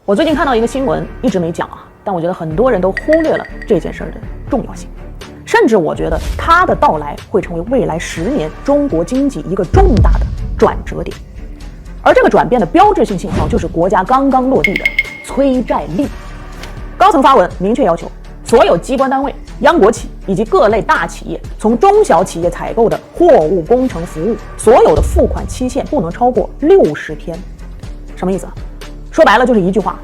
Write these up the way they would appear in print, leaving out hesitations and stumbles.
我最近看到一个新闻，一直没讲啊，但我觉得很多人都忽略了这件事的重要性，甚至我觉得它的到来会成为未来10年中国经济一个重大的转折点。而这个转变的标志性信号就是国家刚刚落地的催债令。高层发文明确要求，所有机关单位、央国企以及各类大企业，从中小企业采购的货物工程服务，所有的付款期限不能超过60天。什么意思？说白了就是一句话，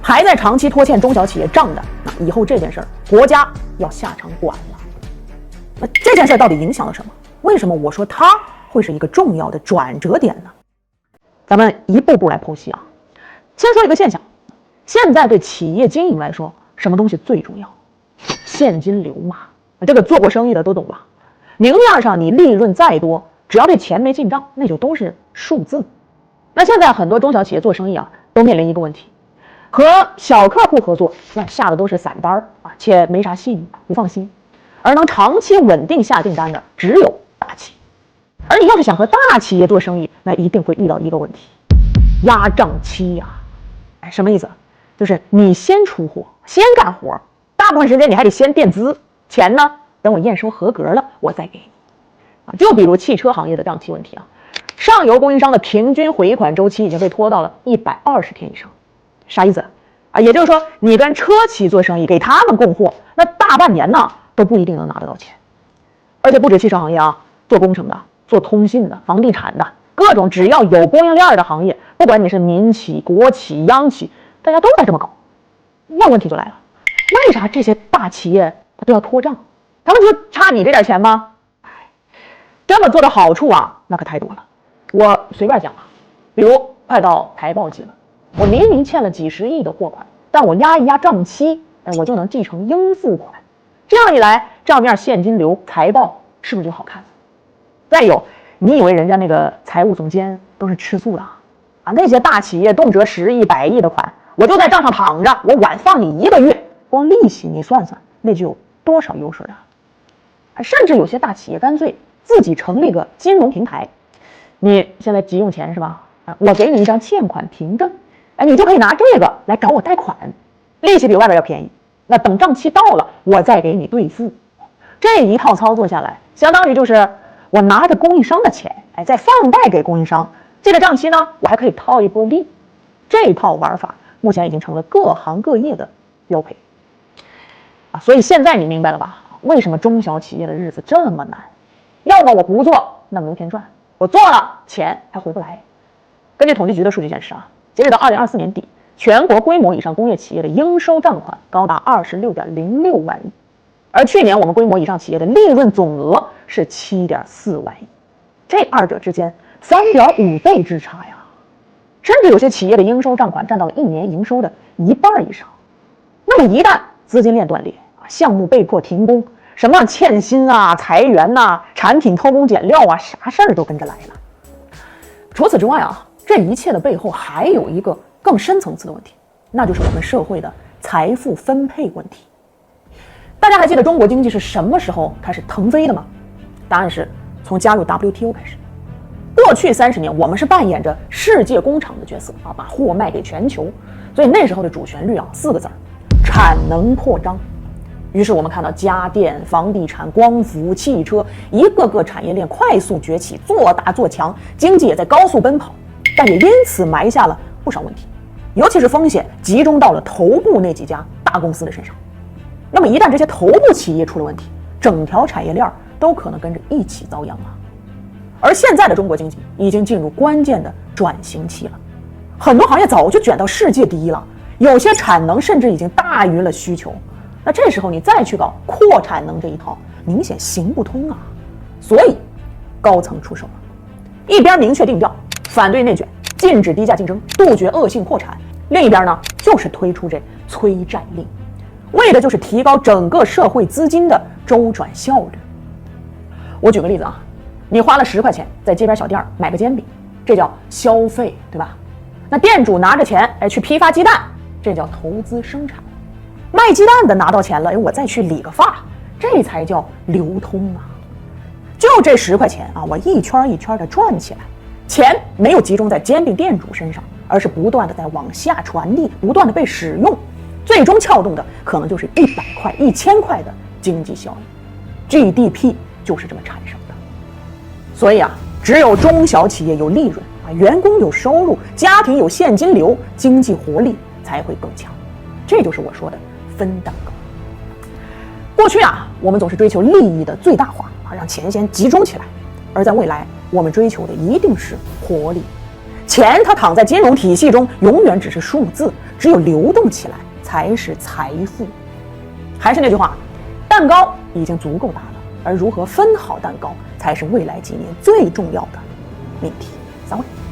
还在长期拖欠中小企业账的，那以后这件事儿国家要下场管了。那这件事到底影响了什么？为什么我说它会是一个重要的转折点呢？咱们一步步来剖析啊。先说一个现象，现在对企业经营来说，什么东西最重要？现金流嘛，这个做过生意的都懂吧？明面上你利润再多，只要这钱没进账，那就都是数字。那现在很多中小企业做生意啊，都面临一个问题，和小客户合作，那下的都是散单啊，且没啥信誉，不放心。而能长期稳定下订单的，只有大企业。而你要是想和大企业做生意，那一定会遇到一个问题，压账期呀。什么意思？就是你先出货，先干活，大部分时间你还得先垫资，钱呢，等我验收合格了，我再给你。就比如汽车行业的账期问题啊，上游供应商的平均回款周期已经被拖到了120天以上。啥意思啊？也就是说，你跟车企做生意，给他们供货，那大半年呢都不一定能拿得到钱。而且不止汽车行业啊，做工程的、做通信的、房地产的，各种只要有供应链的行业，不管你是民企、国企、央企，大家都在这么搞。那问题就来了，为啥这些大企业他都要拖账？他们就差你这点钱吗？这么做的好处啊，那可太多了。我随便讲啊，比如快到财报季了，我明明欠了几十亿的货款，但我压一压账期，我就能继承应付款。这样一来，账面现金流、财报是不是就好看了？再有，你以为人家那个财务总监都是吃素的啊？那些大企业动辄10亿、100亿的款，我就在账上躺着，我晚放你1个月，光利息你算算，那就有多少油水啊？甚至有些大企业干脆自己成立个金融平台，你现在急用钱是吧？我给你一张欠款凭证，你就可以拿这个来找我贷款，利息比外边要便宜。那等账期到了，我再给你兑付。这一套操作下来，相当于就是我拿着供应商的钱，再放贷给供应商，这个账期呢，我还可以套一波利。这套玩法目前已经成了各行各业的标配啊！所以现在你明白了吧？为什么中小企业的日子这么难？要么我不做，那没钱赚；我做了，钱还回不来。根据统计局的数据显示啊，截止到2024年底，全国规模以上工业企业的应收账款高达26.06万亿，而去年我们规模以上企业的利润总额是7.4万亿，这二者之间3.5倍之差呀！甚至有些企业的应收账款占到了1年营收的1半以上。那么一旦资金链断裂，项目被迫停工，什么欠薪啊、裁员啊、产品偷工减料啊，啥事儿都跟着来了。除此之外啊，这一切的背后还有一个更深层次的问题，那就是我们社会的财富分配问题。大家还记得中国经济是什么时候开始腾飞的吗？答案是从加入 WTO 开始。过去30年，我们是扮演着世界工厂的角色啊，把货卖给全球。所以那时候的主旋律啊，4个字：产能扩张。于是我们看到家电、房地产、光伏、汽车一个个产业链快速崛起，做大做强，经济也在高速奔跑，但也因此埋下了不少问题，尤其是风险集中到了头部那几家大公司的身上。那么一旦这些头部企业出了问题，整条产业链都可能跟着一起遭殃啊。而现在的中国经济已经进入关键的转型期了，很多行业早就卷到世界第一了，有些产能甚至已经大于了需求。那这时候你再去搞扩产能这一套，明显行不通啊。所以高层出手了，一边明确定调，反对内卷，禁止低价竞争，杜绝恶性扩产；另一边呢，就是推出这催债令，为的就是提高整个社会资金的周转效率。我举个例子啊，你花了10块钱在街边小店买个煎饼，这叫消费，对吧？那店主拿着钱去批发鸡蛋，这叫投资生产。卖鸡蛋的拿到钱了，我再去理个发，这才叫流通啊！就这10块钱啊，我一圈一圈的赚起来，钱没有集中在煎饼店主身上，而是不断的在往下传递，不断的被使用，最终撬动的可能就是100块、1000块的经济效益。GDP 就是这么产生的。所以只有中小企业有利润员工有收入，家庭有现金流，经济活力才会更强。这就是我说的分蛋糕。过去我们总是追求利益的最大化让钱先集中起来，而在未来，我们追求的一定是活力。钱它躺在金融体系中，永远只是数字，只有流动起来才是财富。还是那句话，蛋糕已经足够大了，而如何分好蛋糕，才是未来几年最重要的命题。3位。